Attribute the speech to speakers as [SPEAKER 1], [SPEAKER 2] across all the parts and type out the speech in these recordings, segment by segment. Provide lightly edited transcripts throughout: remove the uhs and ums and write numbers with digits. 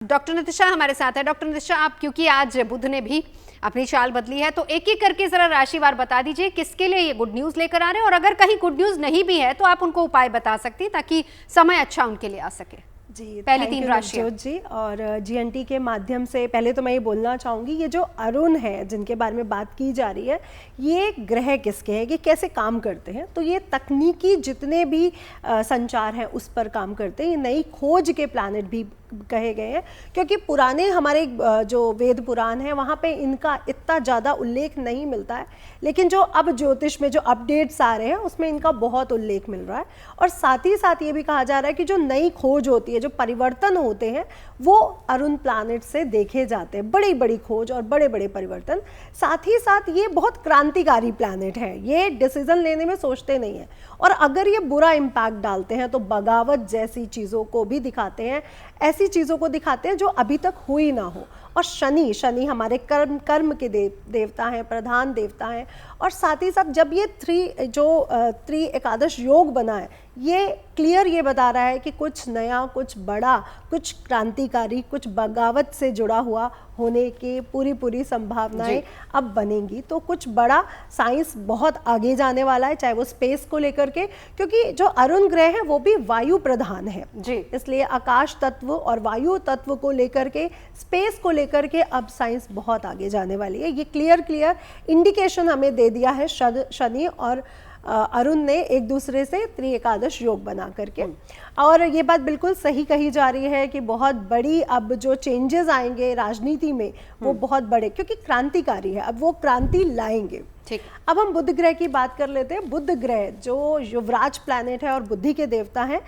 [SPEAKER 1] Doctor Nitisha हमारे साथ है। डॉक्टर नितिशा, आप क्योंकि आज बुध ने भी अपनी चाल बदली है, तो एक एक करके जरा राशिवार बता दीजिए किसके लिए ये गुड न्यूज लेकर आ रहे हैं, और अगर कहीं गुड न्यूज नहीं भी है तो आप उनको उपाय बता सकती हैं ताकि समय अच्छा उनके लिए आ सके।
[SPEAKER 2] जी,
[SPEAKER 1] पहली तीन राशि
[SPEAKER 2] जी, और जीएनटी के माध्यम से पहले तो मैं ये बोलना चाहूँगी, ये जो अरुण है जिनके बारे में बात की जा रही है, ये ग्रह किसके हैं, ये कैसे काम करते हैं, तो ये तकनीकी जितने भी संचार हैं उस पर काम करते हैं। ये नई खोज के प्लैनेट भी कहे गए हैं, क्योंकि पुराने हमारे जो वेद पुराण है वहाँ पे इनका इतना ज़्यादा उल्लेख नहीं मिलता है, लेकिन जो अब ज्योतिष में जो अपडेट्स आ रहे हैं उसमें इनका बहुत उल्लेख मिल रहा है। और साथ ही साथ ये भी कहा जा रहा है कि जो नई खोज होती है, जो परिवर्तन होते हैं, वो अरुण प्लैनेट से देखे जाते हैं, बड़ी बड़ी खोज और बड़े बड़े परिवर्तन। साथ ही साथ ये बहुत क्रांतिकारी प्लैनेट है, ये डिसीजन लेने में सोचते नहीं है, और अगर ये बुरा इम्पैक्ट डालते हैं तो बगावत जैसी चीज़ों को भी दिखाते हैं, ऐसी चीज़ों को दिखाते हैं जो अभी तक हुई ना हो। और शनि हमारे कर्म के देवता हैं, प्रधान देवता हैं। और साथ ही साथ जब ये त्रि एकादश योग बना है, ये क्लियर ये बता रहा है कि कुछ नया, कुछ बड़ा, कुछ क्रांतिकारी, कुछ बगावत से जुड़ा हुआ होने की पूरी संभावनाएं अब बनेंगी। तो कुछ बड़ा, साइंस बहुत आगे जाने वाला है, चाहे वो स्पेस को लेकर के, क्योंकि जो अरुण ग्रह है वो भी वायु प्रधान है जी, इसलिए आकाश तत्व और वायु तत्व को लेकर के, स्पेस को लेकर के अब साइंस बहुत आगे जाने वाली है। ये क्लियर इंडिकेशन हमें दे दिया है शनि और अरुण ने एक दूसरे से त्रि एकादश योग बना करके। और ये बात बिल्कुल सही कही जा रही है कि बहुत बड़ी अब जो चेंजेस आएंगे राजनीति में वो बहुत बड़े, क्योंकि क्रांतिकारी है, अब वो क्रांति लाएंगे। ठीक, अब हम बुध ग्रह की बात कर लेते हैं। बुध ग्रह जो युवराज प्लैनेट है और बुद्धि के देवता हैं,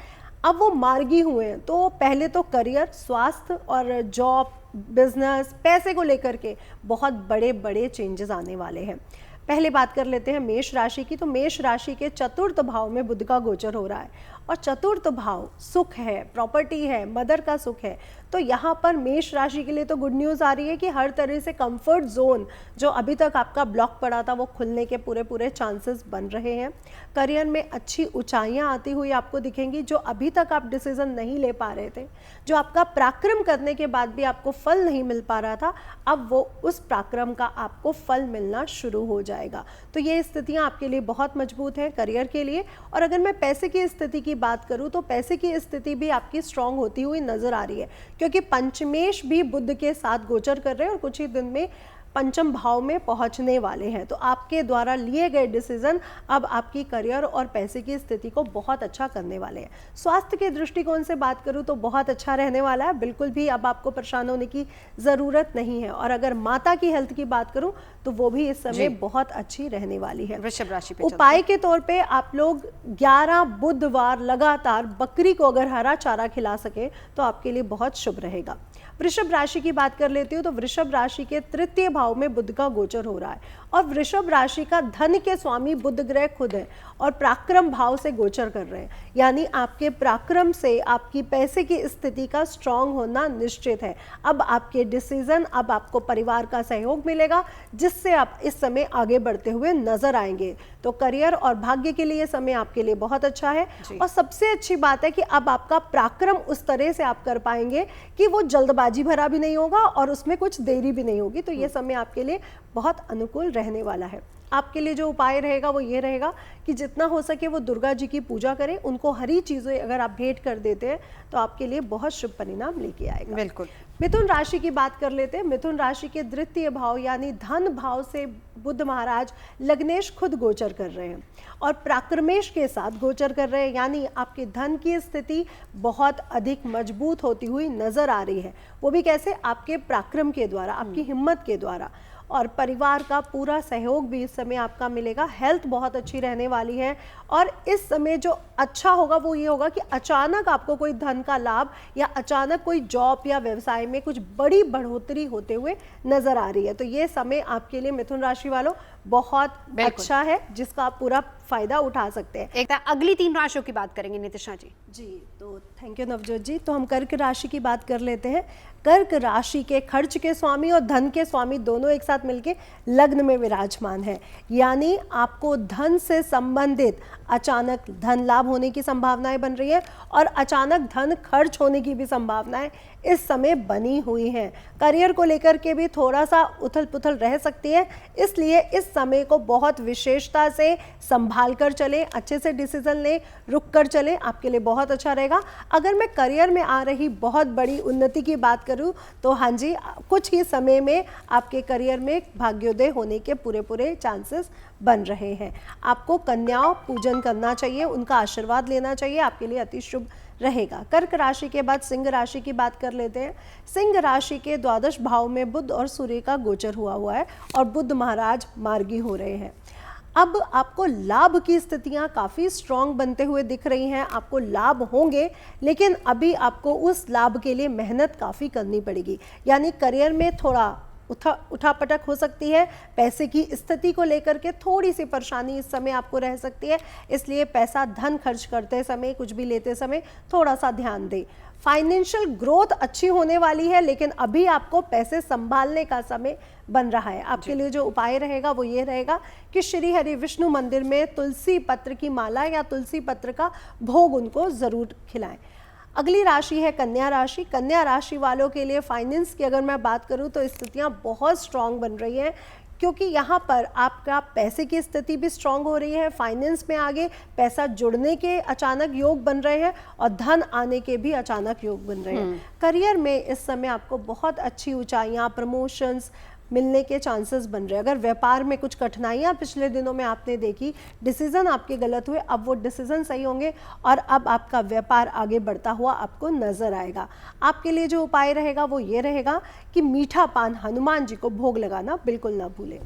[SPEAKER 2] अब वो मार्गी हुए हैं। तो पहले तो करियर, स्वास्थ्य और जॉब, बिजनेस, पैसे को लेकर के बहुत बड़े चेंजेस आने वाले हैं। पहले बात कर लेते हैं मेष राशि की। तो मेष राशि के चतुर्थ भाव में बुध का गोचर हो रहा है, और चतुर्थ भाव सुख है, प्रॉपर्टी है, मदर का सुख है। तो यहाँ पर मेष राशि के लिए तो गुड न्यूज़ आ रही है कि हर तरह से कंफर्ट जोन जो अभी तक आपका ब्लॉक पड़ा था वो खुलने के पूरे चांसेस बन रहे हैं। करियर में अच्छी ऊंचाइयाँ आती हुई आपको दिखेंगी। जो अभी तक आप डिसीजन नहीं ले पा रहे थे, जो आपका पराक्रम करने के बाद भी आपको फल नहीं मिल पा रहा था, अब वो उस पराक्रम का आपको फल मिलना शुरू हो जाएगा। तो ये स्थितियाँ आपके लिए बहुत मजबूत हैं करियर के लिए। और अगर मैं पैसे की स्थिति की बात करूं तो पैसे की स्थिति भी आपकी स्ट्रांग होती हुई नजर आ रही है, क्योंकि पंचमेश भी बुध के साथ गोचर कर रहे हैं और कुछ ही दिन में पंचम भाव में पहुंचने वाले हैं। तो आपके द्वारा लिए गए डिसीजन अब आपकी करियर और पैसे की स्थिति को बहुत अच्छा करने वाले हैं। स्वास्थ्य के दृष्टिकोण से बात करूं तो बहुत अच्छा रहने वाला है, बिल्कुल भी अब आपको परेशान होने की ज़रूरत नहीं है। और अगर माता की हेल्थ की बात करूं तो वो भी इस समय बहुत अच्छी रहने वाली है।
[SPEAKER 1] वृषभ राशि पे
[SPEAKER 2] उपाय के तौर पे आप लोग 11 बुधवार लगातार बकरी को अगर हरा चारा खिला सके तो आपके लिए बहुत शुभ रहेगा। वृषभ राशि की बात कर लेती हूँ तो वृषभ राशि के तृतीय भाव में बुध का गोचर हो रहा है, और वृषभ राशि का धन के स्वामी बुध ग्रह खुद है और पराक्रम भाव से गोचर कर रहे हैं। यानी आपके पराक्रम से आपकी पैसे की स्थिति का स्ट्रांग होना निश्चित है। अब आपके डिसीजन, अब आपको परिवार का सहयोग मिलेगा, जिससे आप इस समय आगे बढ़ते हुए नजर आएंगे। तो करियर और भाग्य के लिए समय आपके लिए बहुत अच्छा है। और सबसे अच्छी बात है कि अब आपका पराक्रम उस तरह से आप कर पाएंगे कि वो जल्दबाजी भरा भी नहीं होगा और उसमें कुछ देरी भी नहीं होगी। तो ये समय आपके लिए बहुत अनुकूल रहने वाला है। आपके लिए जो उपाय रहेगा वो ये रहेगा कि जितना हो सके वो दुर्गा जी की पूजा करें, उनको हरी चीज़ें अगर आप भेंट कर देते हैं तो आपके लिए बहुत शुभ परिणाम लेके आएगा।
[SPEAKER 1] बिल्कुल।
[SPEAKER 2] मिथुन राशि की बात कर लेते हैं। मिथुन राशि के द्वितीय भाव यानी धन भाव से बुध महाराज लग्नेश खुद गोचर कर रहे हैं और पराक्रमेश के साथ गोचर कर रहे हैं, यानी आपके धन की स्थिति बहुत अधिक मजबूत होती हुई नजर आ रही है। वो भी कैसे? आपके पराक्रम के द्वारा, आपकी हिम्मत के द्वारा। और परिवार का पूरा सहयोग भी इस समय आपका मिलेगा। हेल्थ बहुत अच्छी रहने वाली है, और इस समय जो अच्छा होगा वो ये होगा कि अचानक आपको कोई धन का लाभ या अचानक कोई जॉब या व्यवसाय में कुछ बड़ी बढ़ोतरी होते हुए नजर आ रही है। तो ये समय आपके लिए मिथुन राशि वालों बहुत अच्छा है, जिसका आप पूरा फायदा उठा सकते हैं।
[SPEAKER 1] एक अगली 3 राशियों की बात करेंगे नितिशा जी।
[SPEAKER 2] जी, तो थैंक यू नवजोत जी। तो हम कर्क राशि की बात कर लेते हैं। कर्क राशि के खर्च के स्वामी और धन के स्वामी दोनों एक साथ मिलके लग्न में विराजमान है, यानी आपको धन से संबंधित अचानक धन लाभ होने की संभावनाएं बन रही है और अचानक धन खर्च होने की भी संभावनाएं इस समय बनी हुई हैं। करियर को लेकर के भी थोड़ा सा उथल पुथल रह सकती है, इसलिए इस समय को बहुत विशेषता से संभाल कर चलें, अच्छे से डिसीजन लें, रुक कर चलें, आपके लिए बहुत अच्छा रहेगा। अगर मैं करियर में आ रही बहुत बड़ी उन्नति की बात करूं तो हाँ जी, कुछ ही समय में आपके करियर में भाग्योदय होने के पूरे चांसेस बन रहे हैं। आपको कन्याओं पूजन करना चाहिए, उनका आशीर्वाद लेना चाहिए, आपके लिए अति शुभ रहेगा। कर्क राशि के बाद सिंह राशि की बात कर लेते हैं। सिंह राशि के द्वादश भाव में बुध और सूर्य का गोचर हुआ है और बुध महाराज मार्गी हो रहे हैं। अब आपको लाभ की स्थितियां काफ़ी स्ट्रॉन्ग बनते हुए दिख रही हैं, आपको लाभ होंगे, लेकिन अभी आपको उस लाभ के लिए मेहनत काफ़ी करनी पड़ेगी। यानी करियर में थोड़ा उठापटक हो सकती है, पैसे की स्थिति को लेकर के थोड़ी सी परेशानी इस समय आपको रह सकती है, इसलिए पैसा धन खर्च करते समय, कुछ भी लेते समय थोड़ा सा ध्यान दें। फाइनेंशियल ग्रोथ अच्छी होने वाली है, लेकिन अभी आपको पैसे संभालने का समय बन रहा है। आपके लिए जो उपाय रहेगा वो ये रहेगा कि श्री हरि विष्णु मंदिर में तुलसी पत्र की माला या तुलसी पत्र का भोग उनको ज़रूर खिलाएं। अगली राशि है कन्या राशि। कन्या राशि वालों के लिए फाइनेंस की अगर मैं बात करूं तो स्थितियां बहुत स्ट्रांग बन रही हैं, क्योंकि यहाँ पर आपका पैसे की स्थिति भी स्ट्रांग हो रही है, फाइनेंस में आगे पैसा जुड़ने के अचानक योग बन रहे हैं और धन आने के भी अचानक योग बन रहे हैं। करियर में इस समय आपको बहुत अच्छी ऊंचाइयाँ, प्रमोशंस मिलने के चांसेस बन रहे हैं। अगर व्यापार में कुछ कठिनाइयां पिछले दिनों में आपने देखी, डिसीजन आपके गलत हुए, अब वो डिसीजन सही होंगे और अब आपका व्यापार आगे बढ़ता हुआ आपको नजर आएगा। आपके लिए जो उपाय रहेगा वो ये रहेगा कि मीठा पान हनुमान जी को भोग लगाना बिल्कुल ना भूलें।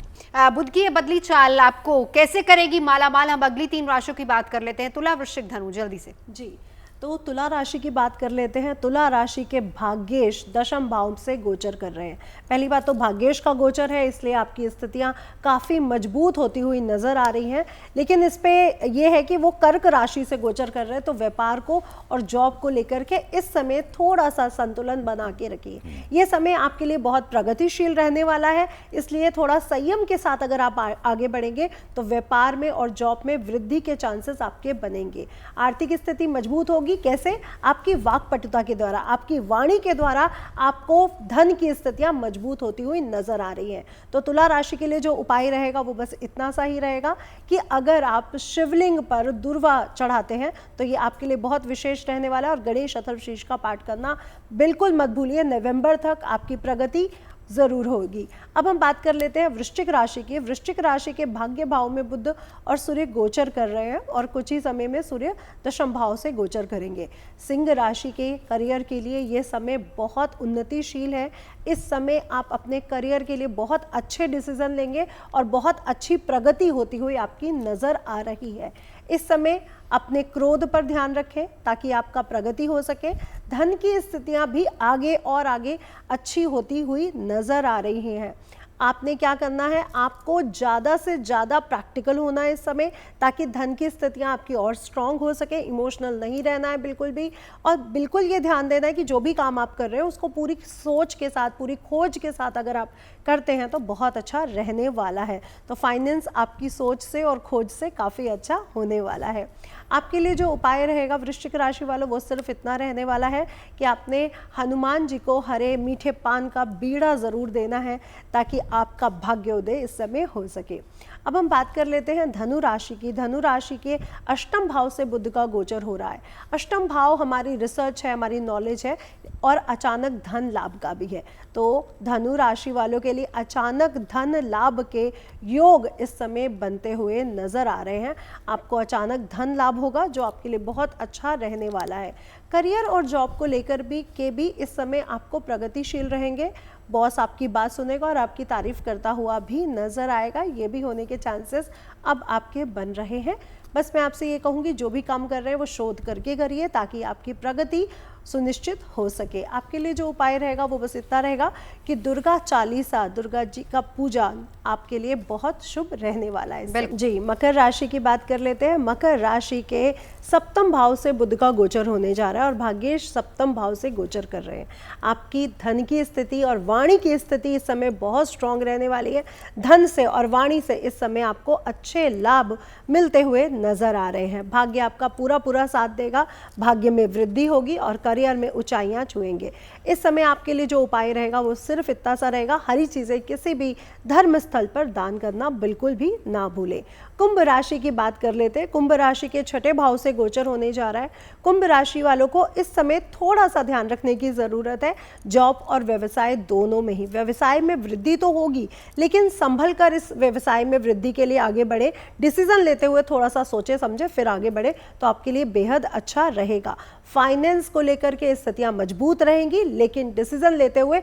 [SPEAKER 1] बुध की ये बदली चाल आपको कैसे करेगी मालामाल? हम अगली 3 राशियों की बात कर लेते हैं, तुला, वृश्चिक, धनु, जल्दी से।
[SPEAKER 2] जी, तो तुला राशि की बात कर लेते हैं। तुला राशि के भाग्येश दशम भाव से गोचर कर रहे हैं। पहली बात तो भाग्येश का गोचर है, इसलिए आपकी स्थितियां काफ़ी मजबूत होती हुई नज़र आ रही हैं, लेकिन इस पे ये है कि वो कर्क राशि से गोचर कर रहे हैं, तो व्यापार को और जॉब को लेकर के इस समय थोड़ा सा संतुलन बना के रखिए। ये समय आपके लिए बहुत प्रगतिशील रहने वाला है, इसलिए थोड़ा संयम के साथ अगर आप आगे बढ़ेंगे तो व्यापार में और जॉब में वृद्धि के चांसेस आपके बनेंगे। आर्थिक स्थिति मजबूत होगी, कैसे? आपकी वाक्पटुता के द्वारा, आपकी वाणी के द्वारा आपको धन की स्थितियां मजबूत होती हुई नजर आ रही हैं। तो तुला राशि के लिए जो उपाय रहेगा वो बस इतना सा ही रहेगा कि अगर आप शिवलिंग पर दुर्वा चढ़ाते हैं तो ये आपके लिए बहुत विशेष रहने वाला है, और गणेश अथर्वशीर्ष का पाठ करना बिल्कुल मत भूलिए। नवंबर तक आपकी प्रगति जरूर होगी। अब हम बात कर लेते हैं वृश्चिक राशि की। वृश्चिक राशि के भाग्य भाव में बुध और सूर्य गोचर कर रहे हैं और कुछ ही समय में सूर्य दशम भाव से गोचर करेंगे। सिंह राशि के करियर के लिए ये समय बहुत उन्नतिशील है। इस समय आप अपने करियर के लिए बहुत अच्छे डिसीजन लेंगे और बहुत अच्छी प्रगति होती हुई आपकी नज़र आ रही है। इस समय अपने क्रोध पर ध्यान रखें ताकि आपका प्रगति हो सके। धन की स्थितियां भी आगे और आगे अच्छी होती हुई नजर आ रही हैं। आपने क्या करना है, आपको ज़्यादा से ज़्यादा प्रैक्टिकल होना है इस समय, ताकि धन की स्थितियां आपकी और स्ट्रांग हो सके। इमोशनल नहीं रहना है बिल्कुल भी, और बिल्कुल ये ध्यान देना है कि जो भी काम आप कर रहे हो उसको पूरी सोच के साथ, पूरी खोज के साथ अगर आप करते हैं तो बहुत अच्छा रहने वाला है। तो फाइनेंस आपकी सोच से और खोज से काफ़ी अच्छा होने वाला है। आपके लिए जो उपाय रहेगा वृश्चिक राशि वालों, वो सिर्फ इतना रहने वाला है कि आपने हनुमान जी को हरे मीठे पान का बीड़ा ज़रूर देना है ताकि आपका भाग्योदय इस समय हो सके। अब हम बात कर लेते हैं धनु राशि की। धनु राशि के अष्टम भाव से बुध का गोचर हो रहा है। अष्टम भाव हमारी रिसर्च है, हमारी नॉलेज है और अचानक धन लाभ का भी है। तो धनु राशि वालों के लिए अचानक धन लाभ के योग इस समय बनते हुए नजर आ रहे हैं। आपको अचानक धन लाभ होगा जो आपके लिए बहुत अच्छा रहने वाला है। करियर और जॉब को लेकर भी इस समय आपको प्रगतिशील रहेंगे। बॉस आपकी बात सुनेगा और आपकी तारीफ करता हुआ भी नजर आएगा। ये भी होने के चांसेस अब आपके बन रहे हैं। बस मैं आपसे ये कहूँगी, जो भी काम कर रहे हैं वो शोध करके करिए ताकि आपकी प्रगति सुनिश्चित हो सके। आपके लिए जो उपाय रहेगा वो बस इतना रहेगा कि दुर्गा चालीसा, दुर्गा जी का पूजा आपके लिए बहुत शुभ रहने वाला है। जी, मकर राशि की बात कर लेते हैं। मकर राशि के सप्तम भाव से बुध का गोचर होने जा रहा है और भाग्येश सप्तम भाव से गोचर कर रहे हैं। आपकी धन की स्थिति और वाणी की स्थिति इस समय बहुत स्ट्रांग रहने वाली है। धन से और वाणी से इस समय आपको अच्छे लाभ मिलते हुए नजर आ रहे हैं। भाग्य आपका पूरा साथ देगा, भाग्य में वृद्धि होगी और करियर में ऊंचाइयां छुएंगे। इस समय आपके लिए जो उपाय रहेगा वो सिर्फ इतना सा रहेगा, हरी चीजें किसी भी धर्म स्थल पर दान करना बिल्कुल भी ना भूलें। कुंभ राशि की बात कर लेते हैं। कुंभ राशि के छठे भाव से गोचर होने जा रहा है। कुंभ राशि वालों को इस समय थोड़ा सा ध्यान रखने की जरूरत है, जॉब और व्यवसाय दोनों में ही। व्यवसाय में वृद्धि तो होगी, लेकिन संभल कर इस व्यवसाय में वृद्धि के लिए आगे बढ़े। डिसीजन लेते हुए थोड़ा सा सोचे समझे फिर आगे बढ़े तो आपके लिए बेहद अच्छा रहेगा। फाइनेंस को लेकर के स्थितियां मजबूत रहेंगी, लेकिन डिसीजन लेते हुए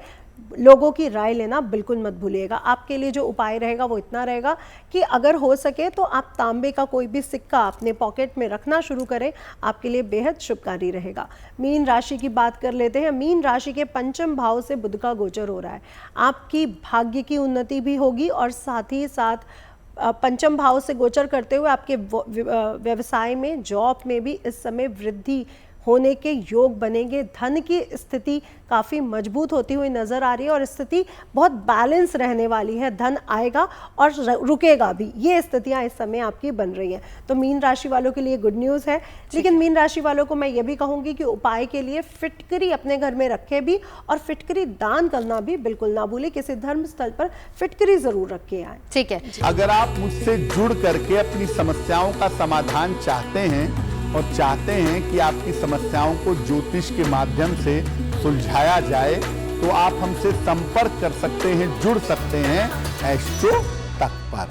[SPEAKER 2] लोगों की राय लेना बिल्कुल मत भूलिएगा। आपके लिए जो उपाय रहेगा वो इतना रहेगा कि अगर हो सके तो आप तांबे का कोई भी सिक्का अपने पॉकेट में रखना शुरू करें, आपके लिए बेहद शुभकारी रहेगा। मीन राशि की बात कर लेते हैं। मीन राशि के पंचम भाव से बुध का गोचर हो रहा है। आपकी भाग्य की उन्नति भी होगी और साथ ही साथ पंचम भाव से गोचर करते हुए आपके व्यवसाय में, जॉब में भी इस समय वृद्धि होने के योग बनेंगे। धन की स्थिति काफ़ी मजबूत होती हुई नजर आ रही है और स्थिति बहुत बैलेंस रहने वाली है। धन आएगा और रुकेगा भी, ये स्थितियां इस समय आपकी बन रही हैं। तो मीन राशि वालों के लिए गुड न्यूज़ है। लेकिन मीन राशि वालों को मैं ये भी कहूंगी कि उपाय के लिए फिटकरी अपने घर में रखे भी और फिटकरी दान करना भी बिल्कुल ना भूले। किसी धर्म स्थल पर फिटकरी जरूर रख के आए।
[SPEAKER 1] ठीक है।
[SPEAKER 3] अगर आप मुझसे जुड़ करके अपनी समस्याओं का समाधान चाहते हैं और चाहते हैं कि आपकी समस्याओं को ज्योतिष के माध्यम से सुलझाया जाए, तो आप हमसे संपर्क कर सकते हैं, जुड़ सकते हैं एस्ट्रो तक पर।